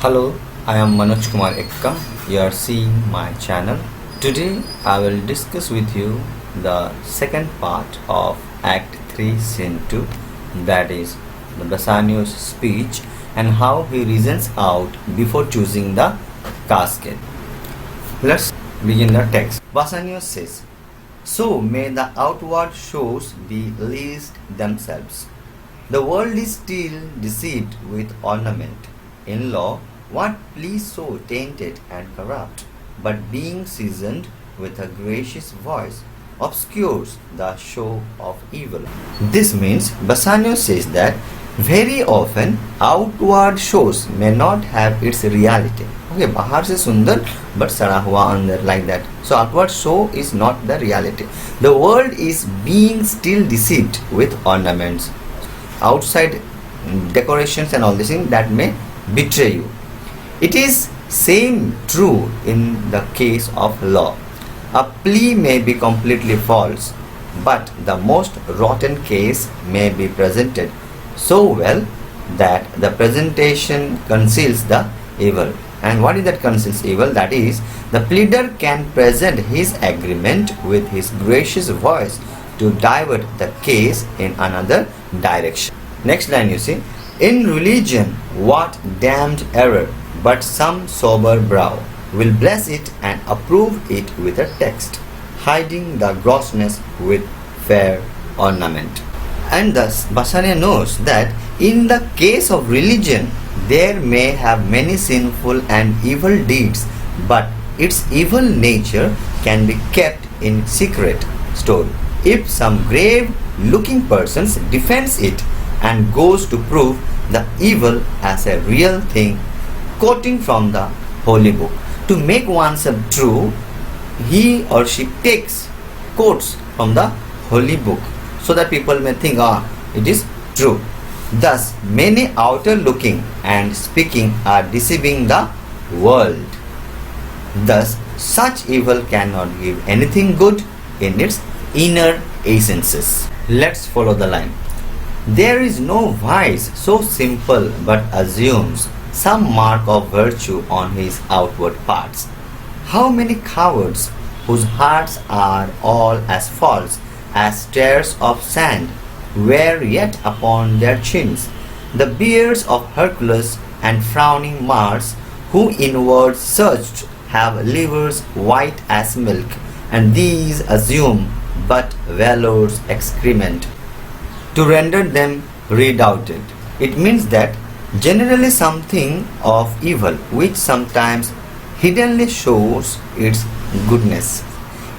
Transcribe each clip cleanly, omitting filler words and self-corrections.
Hello, I am Manoj Kr.Ekka. You are seeing my channel. Today I will discuss with you the second part of Act 3 Scene 2, that is the Bassanio's speech and how he reasons out before choosing the casket. Let's begin the text. Bassanio says, "So may the outward shows be least themselves. The world is still deceived with ornament. In law, what please so tainted and corrupt, but being seasoned with a gracious voice, obscures the show of evil." This means Bassanio says that very often outward shows may not have its reality. Okay, बाहर से सुंदर but सड़ा हुआ अंदर, like that. So outward show is not the reality. The world is being still deceived with ornaments. Outside decorations and all these things that may betray you. It is same true in the case of law. A plea may be completely false, but the most rotten case may be presented so well that the presentation conceals the evil. And what is that conceals evil? That is, the pleader can present his agreement with his gracious voice to divert the case in another direction. Next line you see, "In religion, what damned error, but some sober brow will bless it and approve it with a text, hiding the grossness with fair ornament." And thus Bassanio knows that in the case of religion, there may have many sinful and evil deeds, but its evil nature can be kept in secret store. If some grave looking person defends it and goes to prove the evil as a real thing, quoting from the holy book, to make oneself true, he or she takes quotes from the holy book so that people may think, it is true. Thus many outer looking and speaking are deceiving the world. Thus such evil cannot give anything good in its inner essences. Let's follow the line. "There is no vice so simple but assumes some mark of virtue on his outward parts. How many cowards whose hearts are all as false as stairs of sand wear yet upon their chins the beards of Hercules and frowning Mars, who inward searched have livers white as milk, and these assume but valor's excrement to render them redoubted." It means that generally something of evil which sometimes hiddenly shows its goodness.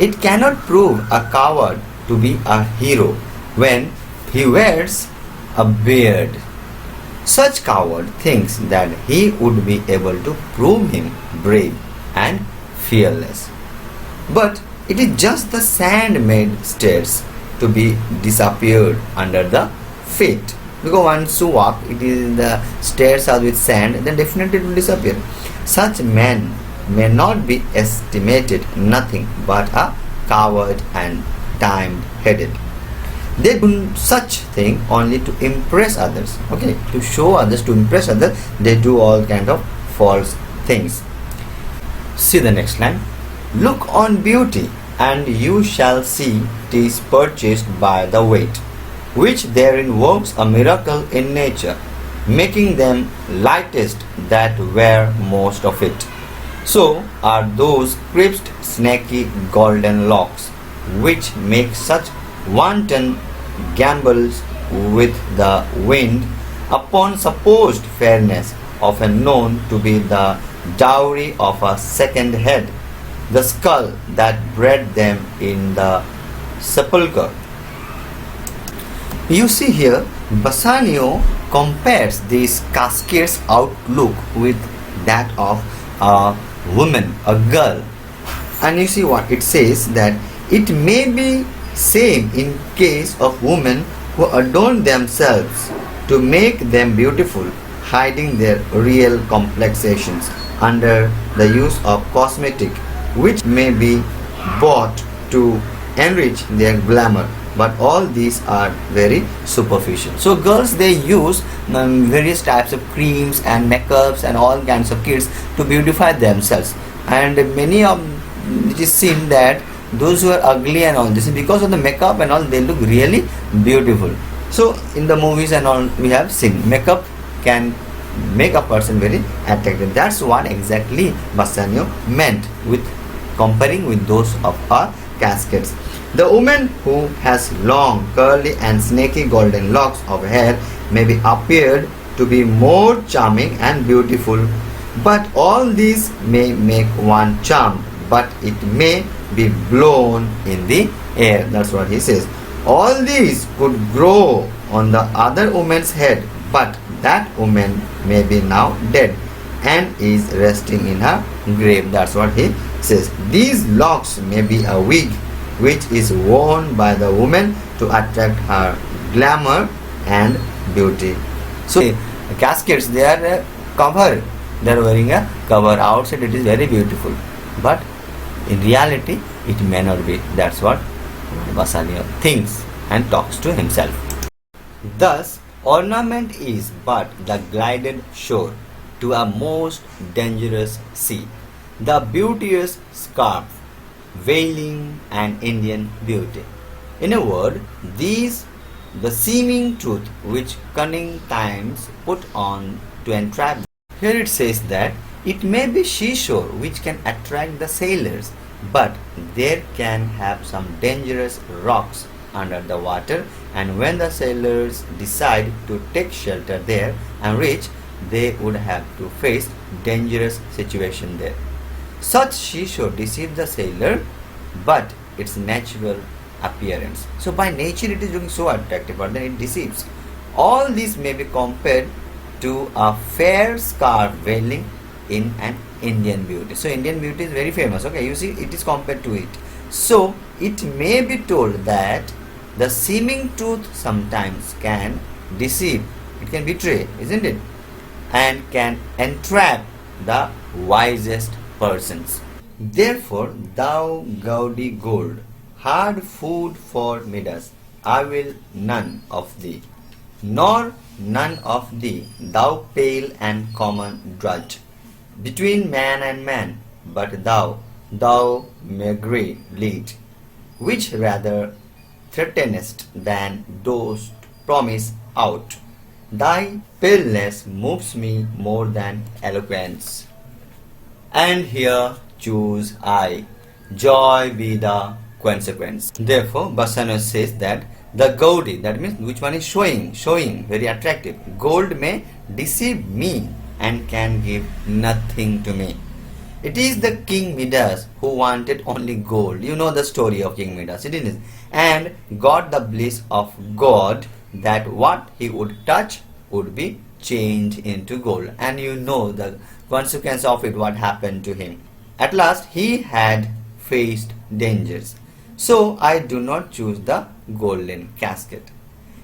It cannot prove a coward to be a hero when he wears a beard. Such coward thinks that he would be able to prove him brave and fearless. But it is just the sand-made stairs to be disappeared under the feet. Because once you walk, it is the stairs are with sand, then definitely it will disappear. Such men may not be estimated nothing but a coward and time-headed. They do such thing only to impress others. Okay, to show others, to impress others, they do all kind of false things. See the next line. "Look on beauty, and you shall see 'tis purchased by the weight, which therein works a miracle in nature, making them lightest that wear most of it. So are those crisp, snaky, golden locks, which make such wanton gambols with the wind upon supposed fairness, often known to be the dowry of a second head, the skull that bred them in the sepulchre." You see here, Bassanio compares this casket's outlook with that of a woman, a girl. And you see what it says, that it may be same in case of women who adorn themselves to make them beautiful, hiding their real complexations under the use of cosmetic, which may be bought to enrich their glamour. but all these are very superficial. So girls, they use various types of creams and makeups and all kinds of kits to beautify themselves, and many of it is seen that those who are ugly and all this, because of the makeup and all, they look really beautiful. So in the movies and all, we have seen makeup can make a person very attractive. That's what exactly Bassanio meant with comparing with those of our caskets. The woman who has long, curly and snaky golden locks of hair may be appeared to be more charming and beautiful, but all these may make one charmed, but it may be blown in the air. That's what he says. All these could grow on the other woman's head, but that woman may be now dead and is resting in her grave. That's what he says. These locks may be a wig which is worn by the woman to attract her glamour and beauty. So caskets, they are a cover. They are wearing a cover. Outside it is very beautiful, but in reality it may not be. That's what Bassanio thinks and talks to himself. Thus, ornament is but the glided shore to a most dangerous sea, the beauteous scarf, veiling an Indian beauty. In a word, these the seeming truth which cunning times put on to entrap. Here it says that it may be seashore which can attract the sailors, but there can have some dangerous rocks under the water, and when the sailors decide to take shelter there and reach, they would have to face dangerous situation there. Such seashore deceives the sailor, but its natural appearance. So by nature it is looking so attractive, but then it deceives. All this may be compared to a fair scarf veiling in an Indian beauty. So Indian beauty is very famous. Okay, you see, it is compared to it. So it may be told that the seeming truth sometimes can deceive. It can betray, isn't it? And can entrap the wisest persons. Therefore, thou gaudy gold, hard food for Midas, I will none of thee, nor none of thee, thou pale and common drudge, between man and man, but thou maigre lead, which rather threatenest than dost promise out. Thy paleness moves me more than eloquence, and here choose I, joy be the consequence. Therefore, Bassanio says that the gaudy, that means which one is showing, very attractive. Gold may deceive me and can give nothing to me. It is the King Midas who wanted only gold. You know the story of King Midas, it is, and got the bliss of God, that what he would touch would be changed into gold. And you know the consequence of it, what happened to him. At last he had faced dangers. So I do not choose the golden casket,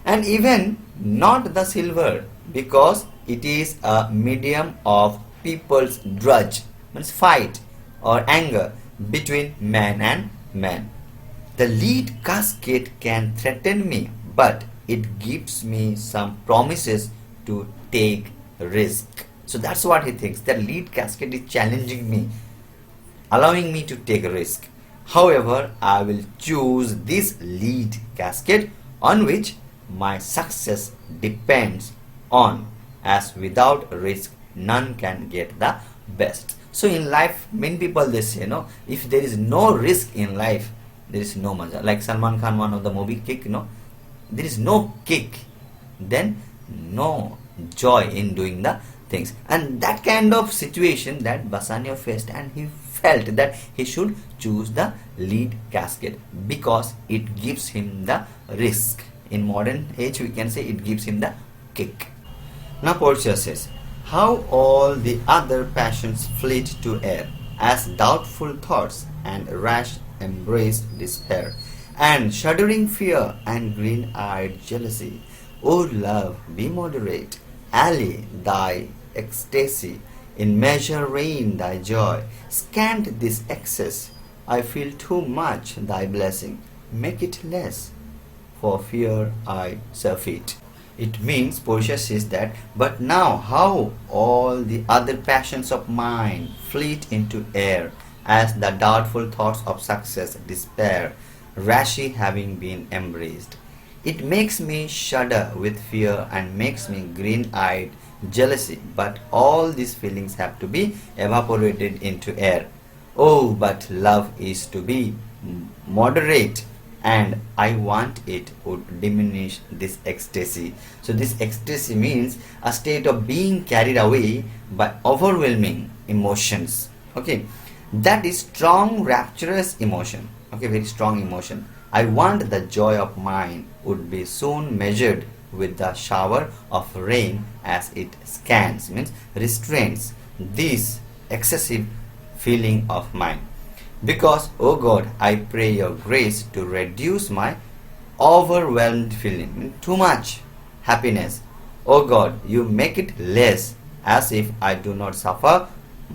and even not the silver, because it is a medium of people's drudge, means fight or anger between man and man. The lead casket can threaten me, but it gives me some promises to take risk. So that's what he thinks. The lead casket is challenging me, allowing me to take a risk. However, I will choose this lead casket on which my success depends on, as without risk none can get the best. So in life, many people they say, if there is no risk in life, there is no maza. Like Salman Khan, one of the movie Kick, there is no kick, then no joy in doing the things. And that kind of situation that Bassanio faced, and he felt that he should choose the lead casket because it gives him the risk. In modern age, we can say it gives him the kick. Now Portia says, how all the other passions fleet to air, as doubtful thoughts and rash embrace despair, and shuddering fear and green-eyed jealousy. O love, be moderate, allay thy ecstasy, in measure reign thy joy, scant this excess, I feel too much thy blessing, make it less. for fear I surfeit. It means Portia says that, but now how all the other passions of mine fleet into air as the doubtful thoughts of success, despair, rashly having been embraced. It makes me shudder with fear and makes me green-eyed jealousy, but all these feelings have to be evaporated into air. Oh, but love is to be moderate, and I want it would diminish this ecstasy. So this ecstasy means a state of being carried away by overwhelming emotions. Okay, that is strong rapturous emotion. Okay, very strong emotion. I want the joy of mine would be soon measured with the shower of rain as it scans, means restrains this excessive feeling of mine. Because, O God, I pray your grace to reduce my overwhelmed feeling, too much happiness. O God, you make it less, as if I do not suffer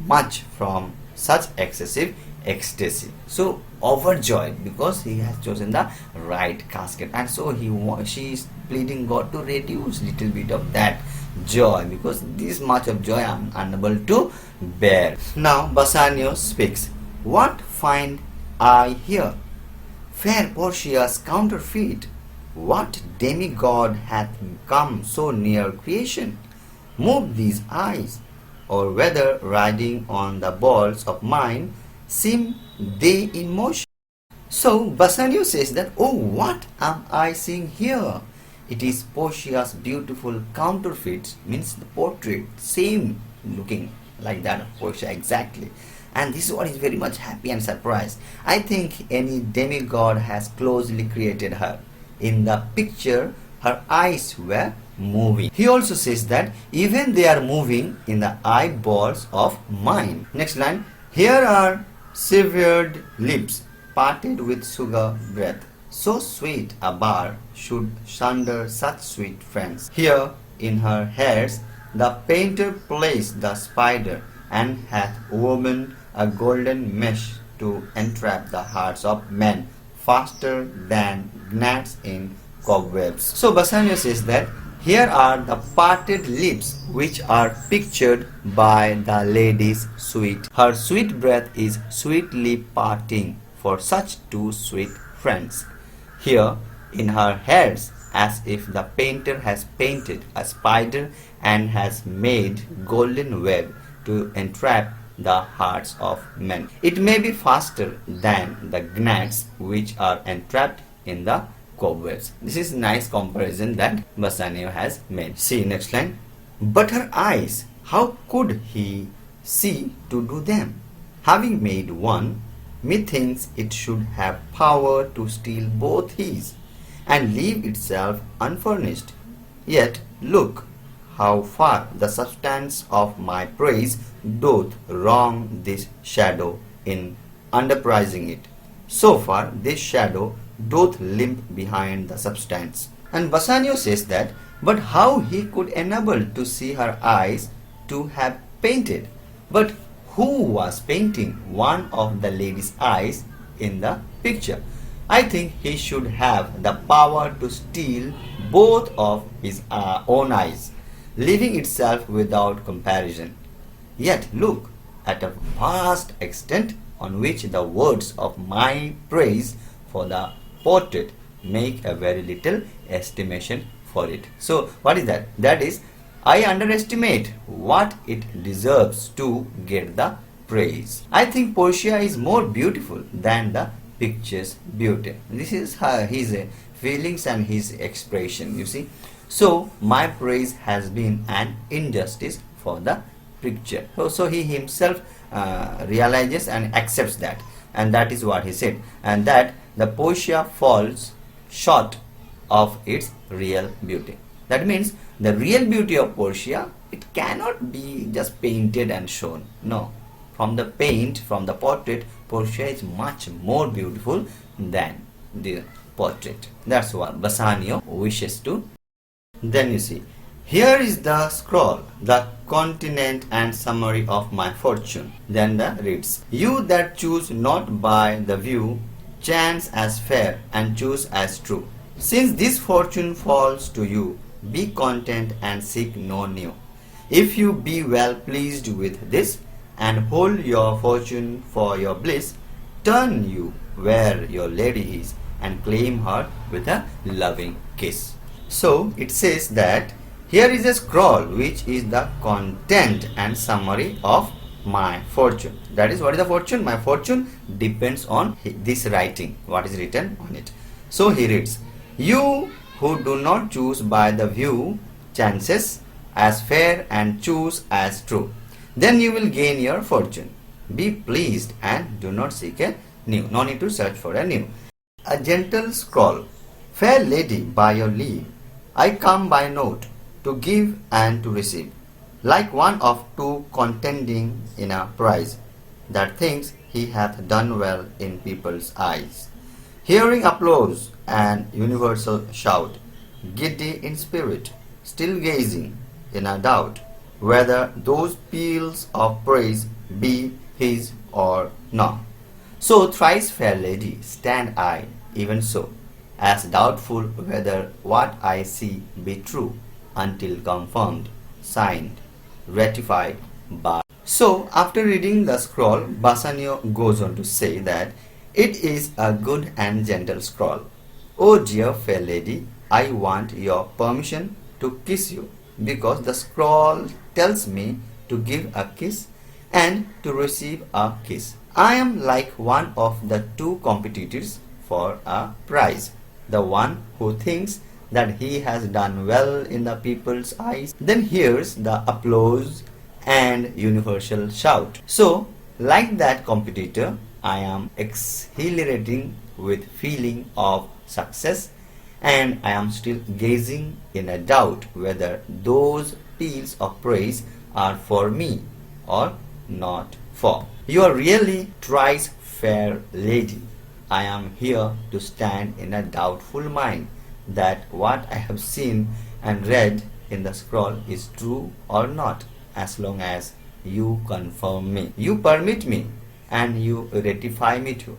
much from such excessive ecstasy. So overjoyed because he has chosen the right casket, and so she is pleading God to reduce little bit of that joy, because this much of joy I am unable to bear. Now Bassanio speaks. What find I here? Fair Portia's counterfeit. What demigod hath come so near creation? Move these eyes, or whether riding on the balls of mine, seem they in motion. So Bassanio says that, oh, what am I seeing here? It is Portia's beautiful counterfeit, means the portrait, same looking like that of Portia exactly. And this one is very much happy and surprised. I think any demigod has closely created her. In the picture, her eyes were moving. He also says that even they are moving in the eyeballs of mine. Next line, here are severed lips, parted with sugar breath. So sweet a bar should sunder such sweet friends. Here in her hairs the painter placed the spider, and hath woven a golden mesh to entrap the hearts of men faster than gnats in cobwebs. So Bassanio says that here are the parted lips which are pictured by the lady's sweet. Her sweet breath is sweetly parting for such two sweet friends. Here in her hairs, as if the painter has painted a spider and has made golden web to entrap the hearts of men. It may be faster than the gnats which are entrapped in the cobwebs. This is nice comparison that Bassanio has made. See next line. But her eyes, how could he see to do them? Having made one, methinks it should have power to steal both his, and leave itself unfurnished. Yet look how far the substance of my praise doth wrong this shadow in underprising it. So far this shadow doth limp behind the substance. And Bassanio says that, but how he could enable to see her eyes to have painted? But who was painting one of the lady's eyes in the picture? I think he should have the power to steal both of his own eyes, leaving itself without comparison. Yet look at a vast extent on which the words of my praise for the portrait make a very little estimation for it. So what is that? That is, I underestimate what it deserves to get the praise. I think Portia is more beautiful than the picture's beauty. This is his feelings and his expression, you see. So my praise has been an injustice for the picture. So he himself realizes and accepts that, and that is what he said, and that the Portia falls short of its real beauty. That means the real beauty of Portia, it cannot be just painted and shown. No, from the paint, from the portrait, Portia is much more beautiful than the portrait. That's what Bassanio wishes to. Then you see, here is the scroll, the continent and summary of my fortune. Then the reads, you that choose not by the view, chance as fair and choose as true. Since this fortune falls to you, be content and seek no new. If you be well pleased with this, and hold your fortune for your bliss, turn you where your lady is, and claim her with a loving kiss. So it says that here is a scroll which is the content and summary of my fortune. That is, what is the fortune? My fortune depends on this writing, what is written on it. So he reads, you who do not choose by the view chances as fair and choose as true, then you will gain your fortune. Be pleased and do not seek a new. No need to search for a new. A gentle scroll. Fair lady, by your leave, I come by note to give and to receive, like one of two contending in a prize, that thinks he hath done well in people's eyes. Hearing applause and universal shout, giddy in spirit, still gazing in a doubt, whether those peals of praise be his or not. So thrice fair lady, stand I, even so, as doubtful whether what I see be true, until confirmed, signed, ratified by. So after reading the scroll, Bassanio goes on to say that it is a good and gentle scroll. Oh dear fair lady, I want your permission to kiss you, because the scroll tells me to give a kiss and to receive a kiss. I am like one of the two competitors for a prize, the one who thinks that he has done well in the people's eyes, then hears the applause and universal shout. So, like that competitor, I am exhilarating with feeling of success, and I am still gazing in a doubt whether those peals of praise are for me or not for. You are really thrice fair lady. I am here to stand in a doubtful mind that what I have seen and read in the scroll is true or not, as long as you confirm me, you permit me, and you ratify me too,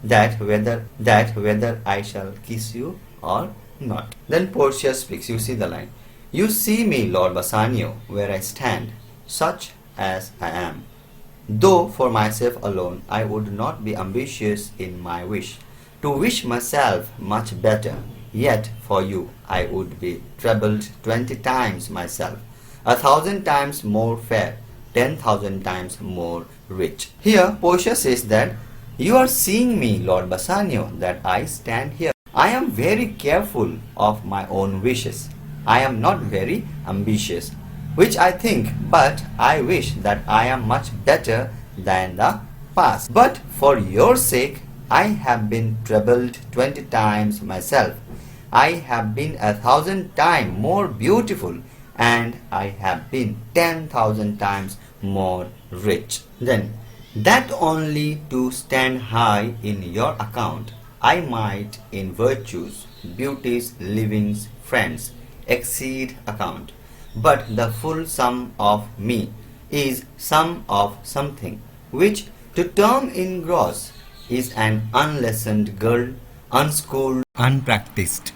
that whether I shall kiss you or not. Then Portia speaks. You see the line. You see me, Lord Bassanio, where I stand, such as I am. Though for myself alone I would not be ambitious in my wish, to wish myself much better, yet for you I would be trebled 20 times myself, 1,000 times more fair, 10,000 times more rich. Here Portia says that you are seeing me, Lord Bassanio, that I stand here. I am very careful of my own wishes. I am not very ambitious, which I think, but I wish that I am much better than the past. But for your sake, I have been trebled 20 times myself. I have been 1,000 times more beautiful, and I have been 10,000 times more rich. Then, that only to stand high in your account, I might in virtues, beauties, livings, friends, exceed account. But the full sum of me is sum of something, which to term in gross is an unlessoned girl, unschooled, unpracticed.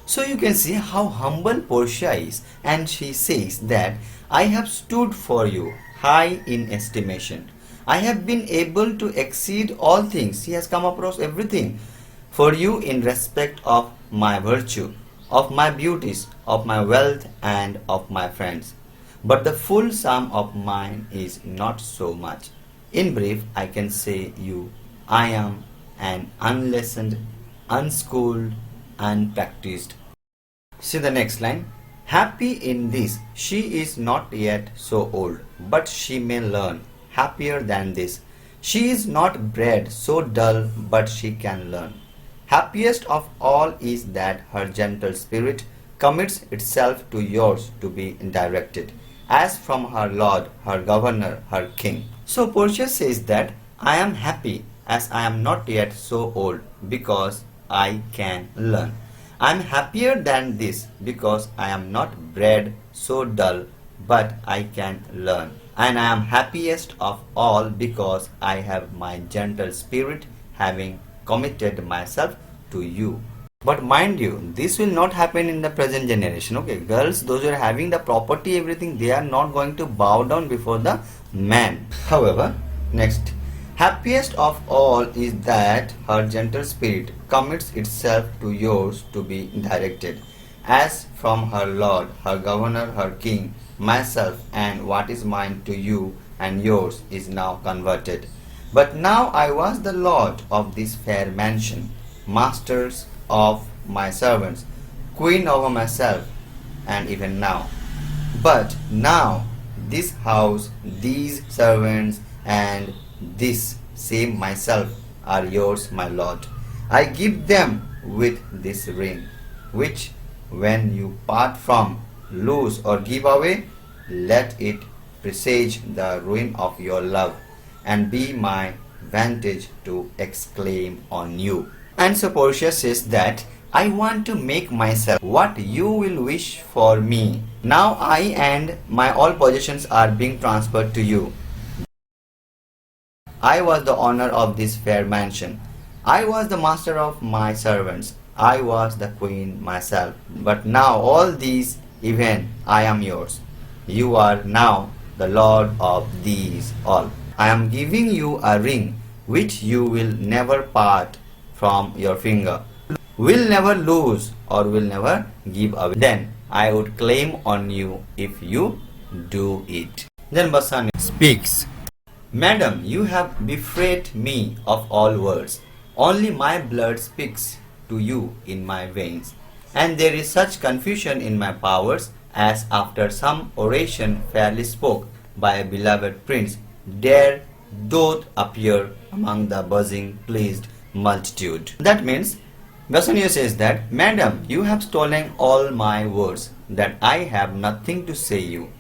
So you can see how humble Portia is, and she says that I have stood for you high in estimation. I have been able to exceed all things. He has come across everything for you in respect of my virtue, of my beauties, of my wealth, and of my friends. But the full sum of mine is not so much. In brief, I can say you, I am an unlessoned, unschooled, unpracticed. See the next line. Happy in this, she is not yet so old, but she may learn. Happier than this, she is not bred so dull, but she can learn. Happiest of all is that her gentle spirit commits itself to yours to be directed, as from her lord, her governor, her king. So Portia says that I am happy as I am not yet so old, because I can learn. I am happier than this because I am not bred so dull, but I can learn. And I am happiest of all because I have my gentle spirit, having committed myself to you. But mind you, this will not happen in the present generation. Okay, girls, those who are having the property, everything, they are not going to bow down before the man. However, next, happiest of all is that her gentle spirit commits itself to yours to be directed, as from her lord, her governor, her king, myself, and what is mine to you and yours is now converted. But now I was the lord of this fair mansion, masters of my servants, queen over myself, and even now. But now this house, these servants, and this same myself are yours, my lord. I give them with this ring, which when you part from, lose, or give away, let it presage the ruin of your love, and be my vantage to exclaim on you. And so Portia says that I want to make myself what you will wish for me. Now I and my all possessions are being transferred to you. I was the owner of this fair mansion. I was the master of my servants. I was the queen myself. But now all these, even I am yours. You are now the lord of these all. I am giving you a ring which you will never part from your finger, will never lose, or will never give away. Then I would claim on you if you do it. Then Bassanio speaks. Madam, you have betrayed me of all words. Only my blood speaks to you in my veins. And there is such confusion in my powers as after some oration fairly spoke by a beloved prince, dare doth appear among the buzzing, pleased multitude. That means Bassanio says that, Madam, you have stolen all my words, that I have nothing to say you.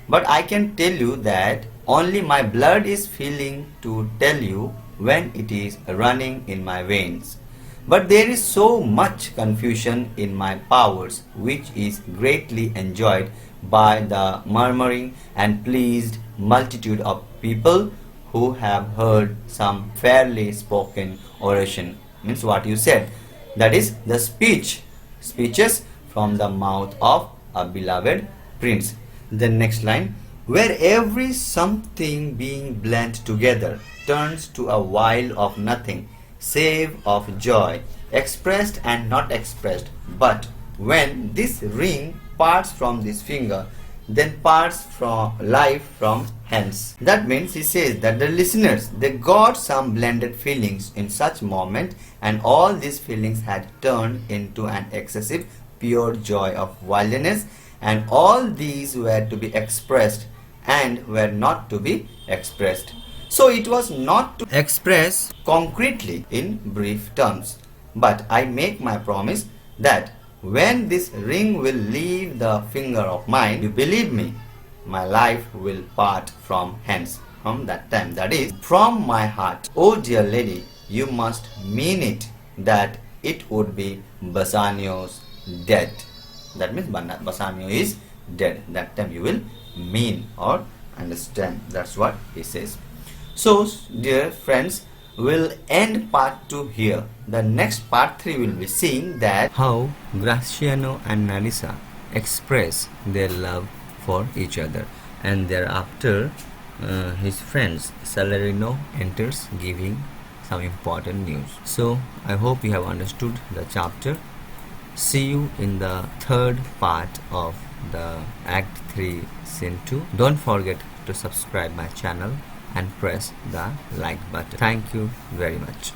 But I can tell you that only my blood is feeling to tell you when it is running in my veins. But there is so much confusion in my powers, which is greatly enjoyed by the murmuring and pleased multitude of people who have heard some fairly spoken oration. Means what you said. That is the speeches from the mouth of a beloved prince. The next line, where every something being blent together turns to a while of nothing, save of joy, expressed and not expressed. But when this ring parts from this finger, then parts from life from hence. That means he says that the listeners, they got some blended feelings in such moment, and all these feelings had turned into an excessive pure joy of wildness, and all these were to be expressed and were not to be expressed. So it was not to express concretely in brief terms. But I make my promise that when this ring will leave the finger of mine, you believe me, my life will part from hence, from that time, that is, from my heart. Oh dear lady, you must mean it, that it would be Bassanio's dead. That means Bassanio is dead. That time you will mean or understand. That's what he says. So, dear friends, we'll end part 2 here. The next part 3 will be seeing that how Graciano and Narissa express their love for each other, and thereafter his friends Salarino enters giving some important news. So I hope you have understood the chapter. See you in the third part of the Act 3 Scene 2. Don't forget to subscribe my channel and press the like button. Thank you very much.